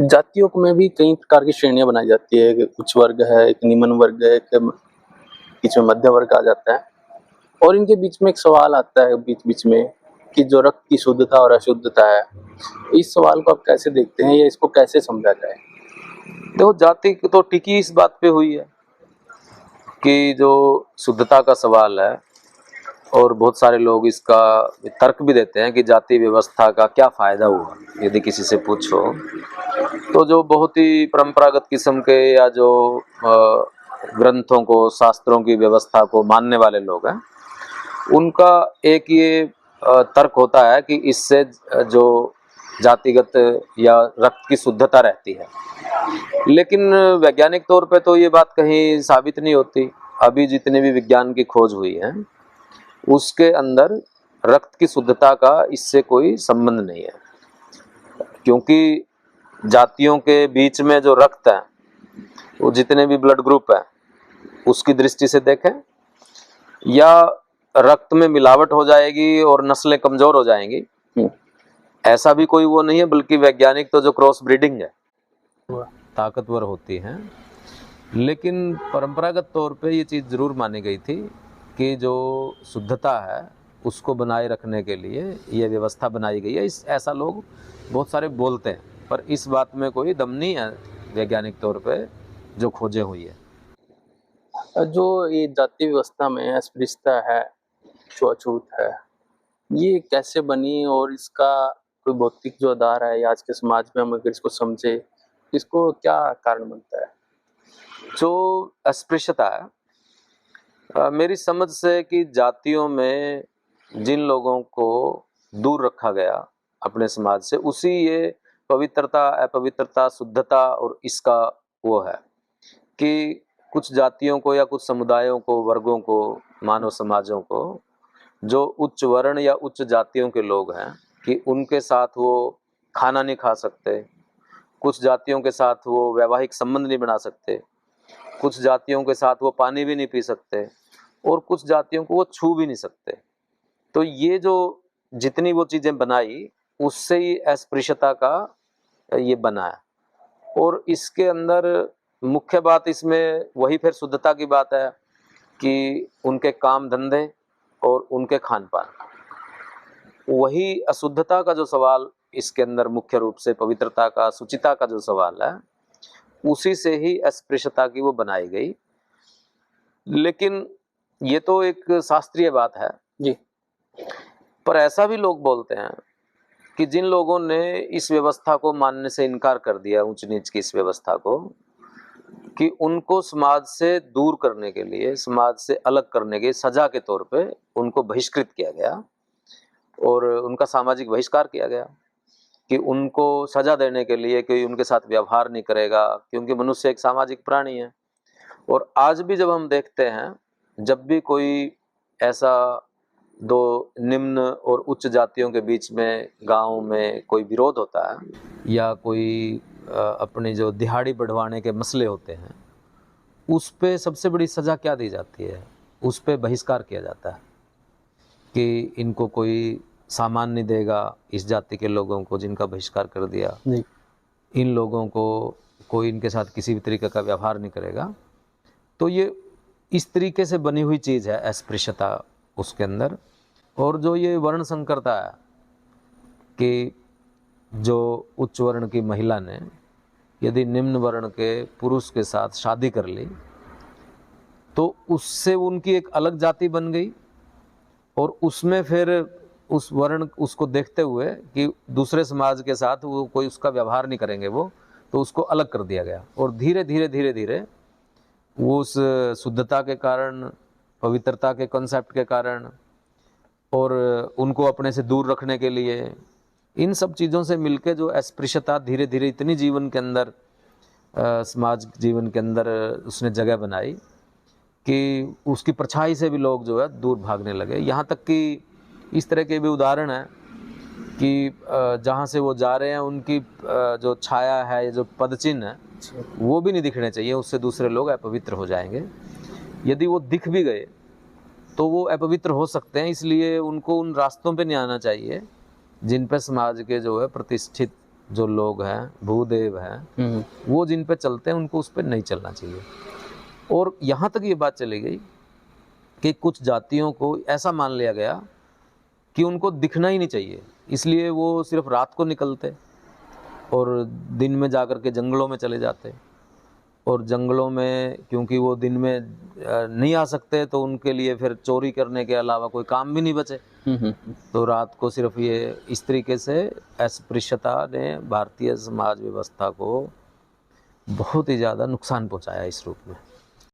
जातियों में भी कई प्रकार की श्रेणियाँ बनाई जाती है, एक उच्च वर्ग है, एक निम्न वर्ग है, एक बीच में मध्य वर्ग आ जाता है और इनके बीच में एक सवाल आता है बीच-बीच में कि जो रक्त की शुद्धता और अशुद्धता है, इस सवाल को आप कैसे देखते हैं या इसको कैसे समझा जाए? देखो, जाति तो टिकी इस बात पे हुई है कि जो शुद्धता का सवाल है, और बहुत सारे लोग इसका तर्क भी देते हैं कि जाति व्यवस्था का क्या फायदा हुआ। यदि किसी से पूछो तो जो बहुत ही परंपरागत किस्म के या जो ग्रंथों को, शास्त्रों की व्यवस्था को मानने वाले लोग हैं, उनका एक ये तर्क होता है कि इससे जो जातिगत या रक्त की शुद्धता रहती है। लेकिन वैज्ञानिक तौर पे तो ये बात कहीं साबित नहीं होती। अभी जितने भी विज्ञान की खोज हुई है उसके अंदर रक्त की शुद्धता का इससे कोई संबंध नहीं है, क्योंकि जातियों के बीच में जो रक्त है, वो जितने भी ब्लड ग्रुप है उसकी दृष्टि से देखें, या रक्त में मिलावट हो जाएगी और नस्लें कमजोर हो जाएंगी, ऐसा भी कोई वो नहीं है। बल्कि वैज्ञानिक तो जो क्रॉस ब्रीडिंग है ताकतवर होती है। लेकिन परंपरागत तौर पे ये चीज़ जरूर मानी गई थी कि जो शुद्धता है उसको बनाए रखने के लिए ये व्यवस्था बनाई गई है। ऐसा लोग बहुत सारे बोलते हैं, पर इस बात में कोई दम नहीं है वैज्ञानिक तौर पे जो खोजें हुई है। जो ये जाति व्यवस्था में अस्पृश्यता है, छुआछूत है, ये कैसे बनी और इसका कोई भौतिक जो आधार है या आज के समाज में हम अगर इसको समझे, इसको क्या कारण बनता है? जो अस्पृश्यता है, मेरी समझ से कि जातियों में जिन लोगों को दूर रखा गया अपने समाज से, उसी ये पवित्रता, अपवित्रता, शुद्धता और इसका वो है कि कुछ जातियों को या कुछ समुदायों को, वर्गों को, मानव समाजों को, जो उच्च वर्ण या उच्च जातियों के लोग हैं, कि उनके साथ वो खाना नहीं खा सकते, कुछ जातियों के साथ वो वैवाहिक संबंध नहीं बना सकते, कुछ जातियों के साथ वो पानी भी नहीं पी सकते, और कुछ जातियों को वो छू भी नहीं सकते। तो ये जो जितनी वो चीज़ें बनाई, उससे ही अस्पृश्यता का ये बना है। और इसके अंदर मुख्य बात इसमें वही फिर शुद्धता की बात है कि उनके काम धंधे और उनके खान पान, वही अशुद्धता का जो सवाल इसके अंदर मुख्य रूप से पवित्रता का, शुचिता का जो सवाल है, उसी से ही अस्पृश्यता की वो बनाई गई। लेकिन ये तो एक शास्त्रीय बात है जी। पर ऐसा भी लोग बोलते हैं कि जिन लोगों ने इस व्यवस्था को मानने से इनकार कर दिया, ऊंच नीच की इस व्यवस्था को, कि उनको समाज से दूर करने के लिए, समाज से अलग करने के सजा के तौर पे उनको बहिष्कृत किया गया और उनका सामाजिक बहिष्कार किया गया, कि उनको सजा देने के लिए कोई उनके साथ व्यवहार नहीं करेगा, क्योंकि मनुष्य एक सामाजिक प्राणी है। और आज भी जब हम देखते हैं, जब भी कोई ऐसा दो निम्न और उच्च जातियों के बीच में गांव में कोई विरोध होता है, या कोई अपनी जो दिहाड़ी बढ़वाने के मसले होते हैं, उस पे सबसे बड़ी सज़ा क्या दी जाती है? उस पे बहिष्कार किया जाता है कि इनको कोई सामान नहीं देगा, इस जाति के लोगों को जिनका बहिष्कार कर दिया, इन लोगों को कोई इनके साथ किसी भी तरीके का व्यवहार नहीं करेगा। तो ये इस तरीके से बनी हुई चीज़ है अस्पृश्यता उसके अंदर। और जो ये वर्ण संकरता है कि जो उच्च वर्ण की महिला ने यदि निम्न वर्ण के पुरुष के साथ शादी कर ली, तो उससे उनकी एक अलग जाति बन गई, और उसमें फिर उस वर्ण उसको देखते हुए कि दूसरे समाज के साथ वो कोई उसका व्यवहार नहीं करेंगे वो, तो उसको अलग कर दिया गया। और धीरे धीरे धीरे धीरे वो उस शुद्धता के कारण, पवित्रता के कॉन्सेप्ट के कारण, और उनको अपने से दूर रखने के लिए, इन सब चीज़ों से मिलके जो अस्पृश्यता धीरे धीरे इतनी जीवन के अंदर, समाज जीवन के अंदर उसने जगह बनाई कि उसकी परछाई से भी लोग जो है दूर भागने लगे। यहाँ तक कि इस तरह के भी उदाहरण हैं कि जहाँ से वो जा रहे हैं उनकी जो छाया है, जो पदचिन्ह है, वो भी नहीं दिखने चाहिए, उससे दूसरे लोग अपवित्र हो जाएंगे। यदि वो दिख भी गए तो वो अपवित्र हो सकते हैं, इसलिए उनको उन रास्तों पे नहीं आना चाहिए जिन पे समाज के जो है प्रतिष्ठित जो लोग हैं, भूदेव हैं, वो जिन पे चलते हैं उनको उस पर नहीं चलना चाहिए। और यहाँ तक ये बात चली गई कि कुछ जातियों को ऐसा मान लिया गया कि उनको दिखना ही नहीं चाहिए, इसलिए वो सिर्फ रात को निकलते और दिन में जाकर के जंगलों में चले जाते। और जंगलों में क्योंकि वो दिन में नहीं आ सकते तो उनके लिए फिर चोरी करने के अलावा कोई काम भी नहीं बचे। तो रात को सिर्फ ये इस तरीके से अस्पृश्यता ने भारतीय समाज व्यवस्था को बहुत ही ज़्यादा नुकसान पहुंचाया इस रूप में।